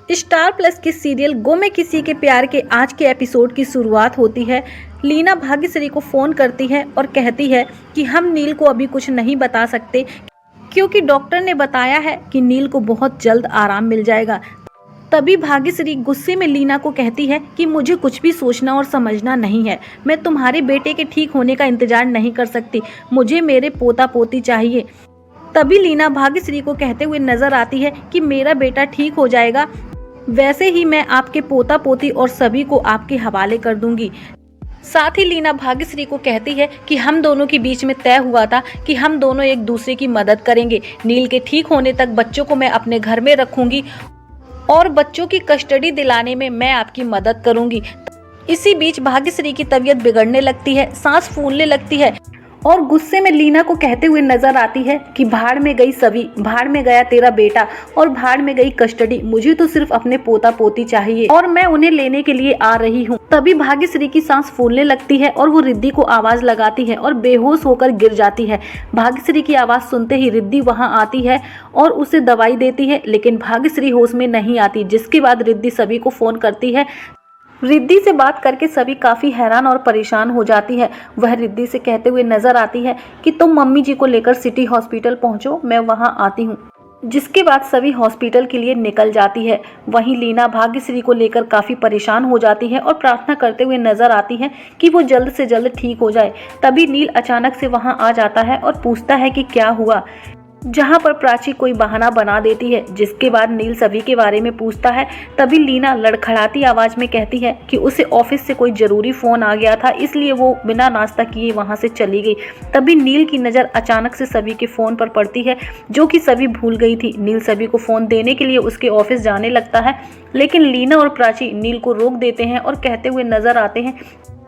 Star plus के serial गो में किसी के प्यार के आज के एपिसोड की शुरुआत होती है। लीना भाग्यश्री को फोन करती है और कहती है कि हम नील को अभी कुछ नहीं बता सकते क्योंकि डॉक्टर ने बताया है कि नील को बहुत जल्द आराम मिल जाएगा। तभी भाग्यश्री गुस्से में लीना को कहती है कि मुझे कुछ भी सोचना और समझना नहीं है। मैं तुम्हारे बेटे के ठीक होने का इंतजार नहीं कर सकती। मुझे मेरे पोता पोती चाहिए। तभी लीना भाग्यश्री को कहते हुए नजर आती है कि मेरा बेटा ठीक हो जाएगा, वैसे ही मैं आपके पोता पोती और सभी को आपके हवाले कर दूंगी। साथ ही लीना भाग्यश्री को कहती है कि हम दोनों के बीच में तय हुआ था कि हम दोनों एक दूसरे की मदद करेंगे। नील के ठीक होने तक बच्चों को मैं अपने घर में रखूंगी और बच्चों की कस्टडी दिलाने में मैं आपकी मदद करूंगी। इसी बीच भाग्यश्री की तबीयत बिगड़ने लगती है, सांस फूलने लगती है और गुस्से में लीना को कहते हुए नजर आती है कि भाड़ में गई सभी, भाड़ में गया तेरा बेटा और भाड़ में गई कस्टडी। मुझे तो सिर्फ अपने पोता पोती चाहिए और मैं उन्हें लेने के लिए आ रही हूँ। तभी भाग्यश्री की सांस फूलने लगती है और वो रिद्धि को आवाज लगाती है और बेहोश होकर गिर जाती है। भाग्यश्री की आवाज सुनते ही रिद्धि वहां आती है और उसे दवाई देती है, लेकिन भाग्यश्री होश में नहीं आती। जिसके बाद रिद्धि सभी को फोन करती है। रिद्धि से बात करके सभी काफी हैरान और परेशान हो जाती है। वह रिद्धि से कहते हुए नजर आती है कि तुम मम्मी जी को लेकर सिटी हॉस्पिटल पहुंचो, मैं वहां आती हूं। जिसके बाद सभी हॉस्पिटल के लिए निकल जाती है। वहीं लीना भाग्यश्री को लेकर काफी परेशान हो जाती है और प्रार्थना करते हुए नजर आती है कि वो जल्द से जल्द ठीक हो जाए। तभी नील अचानक से वहां आ जाता है और पूछता है कि क्या हुआ, जहां पर प्राची कोई बहाना बना देती है। जिसके बाद नील सभी के बारे में पूछता है। तभी लीना लड़खड़ाती आवाज में कहती है कि उसे ऑफिस से कोई जरूरी फोन आ गया था, इसलिए वो बिना नाश्ता किए वहां से चली गई। तभी नील की नजर अचानक से सभी के फोन पर पड़ती है, जो कि सभी भूल गई थी। नील सभी को फोन देने के लिए उसके ऑफिस जाने लगता है, लेकिन लीना और प्राची नील को रोक देते हैं और कहते हुए नजर आते हैं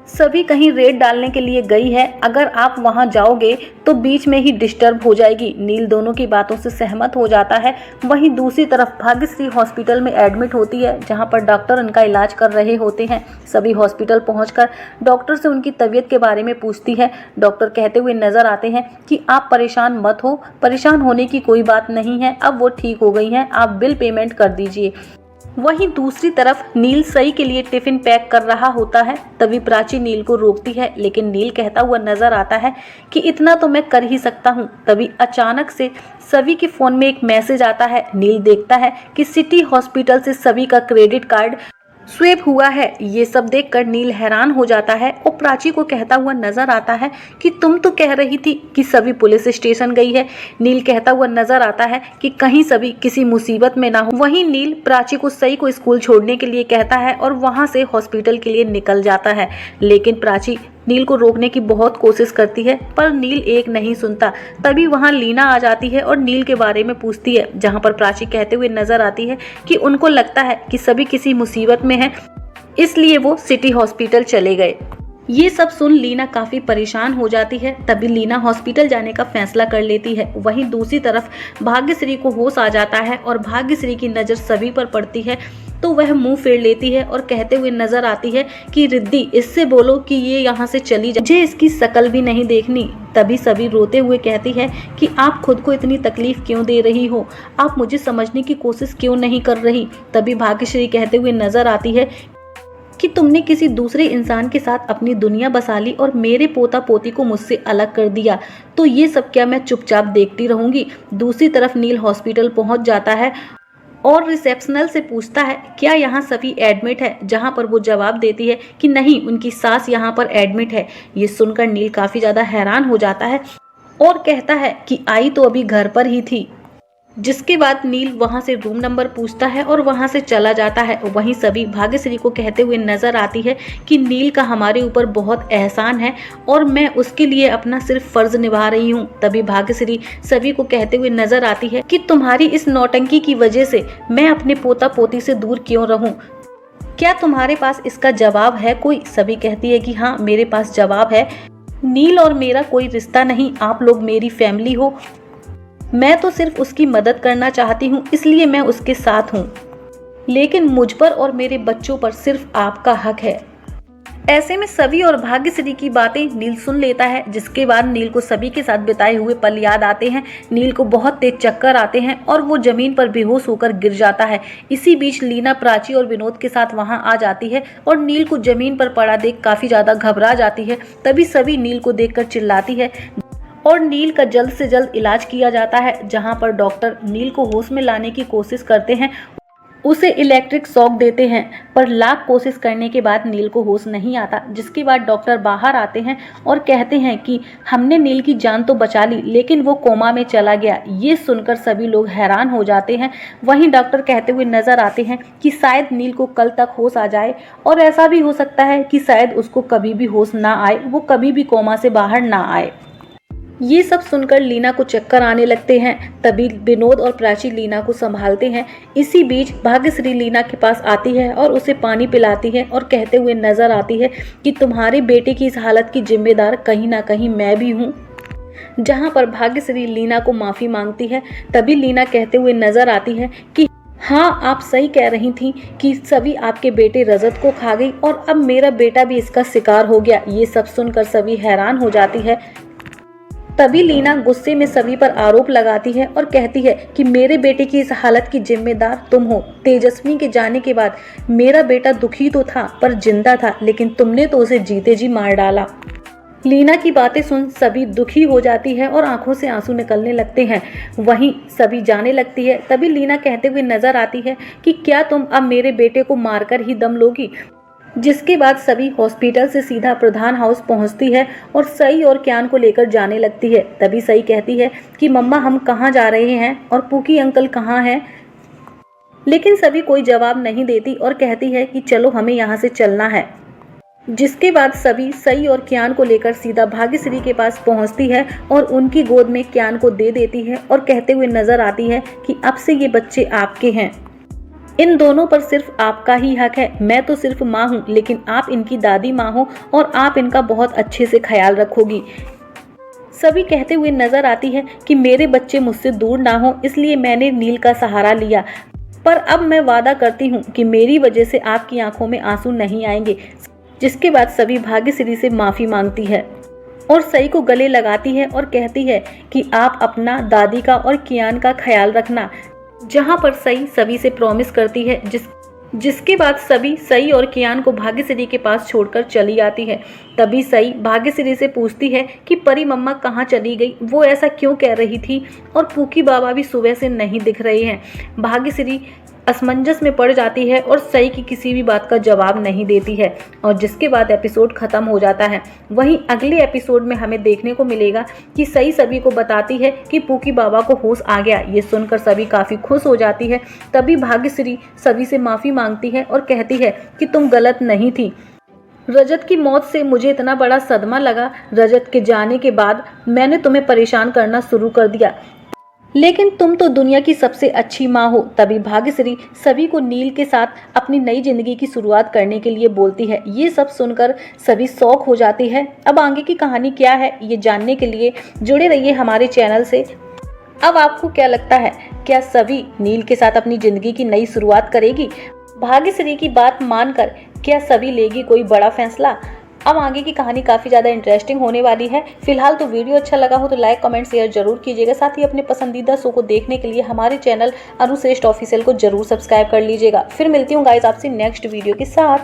सभी कहीं रेड डालने के लिए गई है, अगर आप वहां जाओगे तो बीच में ही डिस्टर्ब हो जाएगी। नील दोनों की बातों से सहमत हो जाता है। वहीं दूसरी तरफ भाग्यश्री हॉस्पिटल में एडमिट होती है, जहां पर डॉक्टर उनका इलाज कर रहे होते हैं। सभी हॉस्पिटल पहुंचकर डॉक्टर से उनकी तबीयत के बारे में पूछती है। डॉक्टर कहते हुए नजर आते हैं कि आप परेशान मत हो, परेशान होने की कोई बात नहीं है, अब वो ठीक हो गई हैं, आप बिल पेमेंट कर दीजिए। वहीं दूसरी तरफ नील सई के लिए टिफिन पैक कर रहा होता है। तभी प्राची नील को रोकती है, लेकिन नील कहता हुआ नजर आता है कि इतना तो मैं कर ही सकता हूँ। तभी अचानक से सभी के फोन में एक मैसेज आता है। नील देखता है कि सिटी हॉस्पिटल से सभी का क्रेडिट कार्ड स्वेप हुआ है। ये सब देखकर नील हैरान हो जाता है और प्राची को कहता हुआ नजर आता है कि तुम तो कह रही थी कि सभी पुलिस स्टेशन गई है। नील कहता हुआ नजर आता है कि कहीं सभी किसी मुसीबत में ना हो। वहीं नील प्राची को सई को स्कूल छोड़ने के लिए कहता है और वहां से हॉस्पिटल के लिए निकल जाता है, लेकिन प्राची नील को रोकने की बहुत कोशिश करती है, पर नील एक नहीं सुनता। तभी वहां लीना आ जाती है और नील के बारे में पूछती है, जहां पर प्राची कहते हुए नजर आती है कि उनको लगता है कि सभी किसी मुसीबत में हैं, इसलिए वो सिटी हॉस्पिटल चले गए। ये सब सुन लीना काफी परेशान हो जाती है। तभी लीना हॉस्पिटल जाने का फैसला कर लेती है। वहीं दूसरी तरफ भाग्यश्री को होश आ जाता है और भाग्यश्री की नजर सभी पर पड़ती है, तो वह मुंह फेर लेती है और कहते हुए नजर आती है कि रिद्धि, इससे बोलो कि ये यहाँ से चली जाए, मुझे इसकी शकल भी नहीं देखनी। तभी सभी रोते हुए कहती है कि आप खुद को इतनी तकलीफ क्यों दे रही हो, आप मुझे समझने की कोशिश क्यों नहीं कर रही। तभी भाग्यश्री कहते हुए नजर आती है कि तुमने किसी दूसरे इंसान के साथ अपनी दुनिया बसा ली और मेरे पोता पोती को मुझसे अलग कर दिया, तो ये सब क्या मैं चुपचाप देखती रहूंगी। दूसरी तरफ नील हॉस्पिटल पहुंच जाता है और रिसेप्शनल से पूछता है क्या यहाँ सभी एडमिट है, जहाँ पर वो जवाब देती है कि नहीं, उनकी सास यहाँ पर एडमिट है। ये सुनकर नील काफी ज्यादा हैरान हो जाता है और कहता है कि आई तो अभी घर पर ही थी। जिसके बाद नील वहां से रूम नंबर पूछता है और वहां से चला जाता है। वहीं सभी भाग्यश्री को कहते हुए नजर आती है कि नील का हमारे ऊपर बहुत एहसान है और मैं उसके लिए अपना सिर्फ फर्ज निभा रही हूँ। तभी भाग्यश्री सभी को कहते हुए नजर आती है कि तुम्हारी इस नौटंकी की वजह से मैं अपने पोता पोती से दूर क्यों रहूं, क्या तुम्हारे पास इसका जवाब है कोई। सभी कहती है कि हाँ, मेरे पास जवाब है। नील और मेरा कोई रिश्ता नहीं, आप लोग मेरी फैमिली हो, मैं तो सिर्फ उसकी मदद करना चाहती हूँ, इसलिए मैं उसके साथ हूँ, लेकिन मुझ पर और मेरे बच्चों पर सिर्फ आपका हक है। ऐसे में सभी और भाग्यश्री की बातें नील सुन लेता है, जिसके बाद नील को सभी के साथ बिताए हुए पल याद आते हैं। नील को बहुत तेज चक्कर आते हैं और वो जमीन पर बेहोश होकर गिर जाता है। इसी बीच लीना प्राची और विनोद के साथ वहां आ जाती है और नील को जमीन पर पड़ा देख काफी ज्यादा घबरा जाती है। तभी सभी नील को देखकर चिल्लाती है और नील का जल्द से जल्द इलाज किया जाता है, जहां पर डॉक्टर नील को होश में लाने की कोशिश करते हैं, उसे इलेक्ट्रिक शॉक देते हैं, पर लाख कोशिश करने के बाद नील को होश नहीं आता। जिसके बाद डॉक्टर बाहर आते हैं और कहते हैं कि हमने नील की जान तो बचा ली, लेकिन वो कोमा में चला गया। ये सुनकर सभी लोग हैरान हो जाते हैं। वहीं डॉक्टर कहते हुए नजर आते हैं कि शायद नील को कल तक होश आ जाए, और ऐसा भी हो सकता है कि शायद उसको कभी भी होश ना आए, वो कभी भी कोमा से बाहर ना आए। ये सब सुनकर लीना को चक्कर आने लगते हैं। तभी विनोद और प्राची लीना को संभालते हैं। इसी बीच भाग्यश्री लीना के पास आती है और उसे पानी पिलाती है और कहते हुए नजर आती है कि तुम्हारे बेटे की इस हालत की जिम्मेदार कहीं ना कहीं मैं भी हूँ। जहाँ पर भाग्यश्री लीना को माफ़ी मांगती है। तभी लीना कहते हुए नजर आती है कि हाँ, आप सही कह रही थी कि सभी आपके बेटे रजत को खा गई और अब मेरा बेटा भी इसका शिकार हो गया। ये सब सुनकर सभी हैरान हो जाती है। तभी लीना गुस्से में सभी पर आरोप लगाती है और कहती है कि मेरे बेटे की इस हालत की जिम्मेदार तुम हो। तेजस्वी के जाने के बाद मेरा बेटा दुखी तो था पर जिंदा था, लेकिन तुमने तो उसे जीते जी मार डाला। लीना की बातें सुन सभी दुखी हो जाती है और आंखों से आंसू निकलने लगते हैं। वहीं सभी जाने लगती है। तभी लीना कहते हुए नजर आती है कि क्या तुम अब मेरे बेटे को मारकर ही दम लोगी। जिसके बाद सभी हॉस्पिटल से सीधा प्रधान हाउस पहुंचती है और सई और क्यान को लेकर जाने लगती है। तभी सई कहती है कि मम्मा हम कहाँ जा रहे हैं और पूकी अंकल कहाँ हैं। लेकिन सभी कोई जवाब नहीं देती और कहती है कि चलो हमें यहाँ से चलना है। जिसके बाद सभी सई और क्यान को लेकर सीधा भाग्यश्री के पास पहुंचती है और उनकी गोद में क्यान को दे देती है और कहते हुए नजर आती है कि अब से ये बच्चे आपके हैं। इन दोनों पर सिर्फ आपका ही हक है। मैं तो सिर्फ माँ हूँ, लेकिन आप इनकी दादी माँ हो और आप इनका बहुत अच्छे से ख्याल रखोगी। सभी कहते हुए नजर आती है कि मेरे बच्चे मुझसे दूर ना हो, इसलिए मैंने नील का सहारा लिया, पर अब मैं वादा करती हूँ कि मेरी वजह से आपकी आंखों में आंसू नहीं आएंगे। जिसके बाद सभी भाग्यश्री से माफ़ी मांगती है और सई को गले लगाती है और कहती है कि आप अपना, दादी का और कियान का ख्याल रखना। जहां पर सई सभी से प्रॉमिस करती है। जिसके बाद सभी सई और कियान को भाग्यश्री के पास छोड़कर चली आती है। तभी सई भाग्यश्री से पूछती है कि परी मम्मा कहाँ चली गई, वो ऐसा क्यों कह रही थी, और पूकी बाबा भी सुबह से नहीं दिख रहे हैं। भाग्यश्री असमंजस में पड़ जाती है और सई की किसी भी बात का जवाब नहीं देती है, और जिसके बाद एपिसोड खत्म हो जाता है। वहीं अगले एपिसोड में हमें देखने को मिलेगा कि सई सभी को बताती है कि पूकी बाबा को होश आ गया। ये सुनकर सभी काफ़ी खुश हो जाती है। तभी भाग्यश्री सभी से माफ़ी मांगती है और कहती है कि तुम गलत नहीं थी। रजत की मौत से मुझे इतना बड़ा सदमा लगा। रजत के जाने के बाद मैंने तुम्हें परेशान करना शुरू कर दिया, लेकिन तुम तो दुनिया की सबसे अच्छी माँ हो। तभी भाग्यश्री सभी को नील के साथ अपनी नई जिंदगी की शुरुआत करने के लिए बोलती है। ये सब सुनकर सभी शौक हो जाती है। अब आगे की कहानी क्या है, ये जानने के लिए जुड़े रहिए हमारे चैनल से। अब आपको क्या लगता है, क्या सभी नील के साथ अपनी जिंदगी की नई शुरुआत करेगी? भाग्यश्री की बात मानकर क्या सभी लेगी कोई बड़ा फैसला? अब आगे की कहानी काफ़ी ज़्यादा इंटरेस्टिंग होने वाली है। फिलहाल तो वीडियो अच्छा लगा हो तो लाइक, कमेंट, शेयर जरूर कीजिएगा। साथ ही अपने पसंदीदा शो को देखने के लिए हमारे चैनल अनुश्रेष्ठ ऑफिशियल को जरूर सब्सक्राइब कर लीजिएगा। फिर मिलती हूँ गाइस आपसे नेक्स्ट वीडियो के साथ।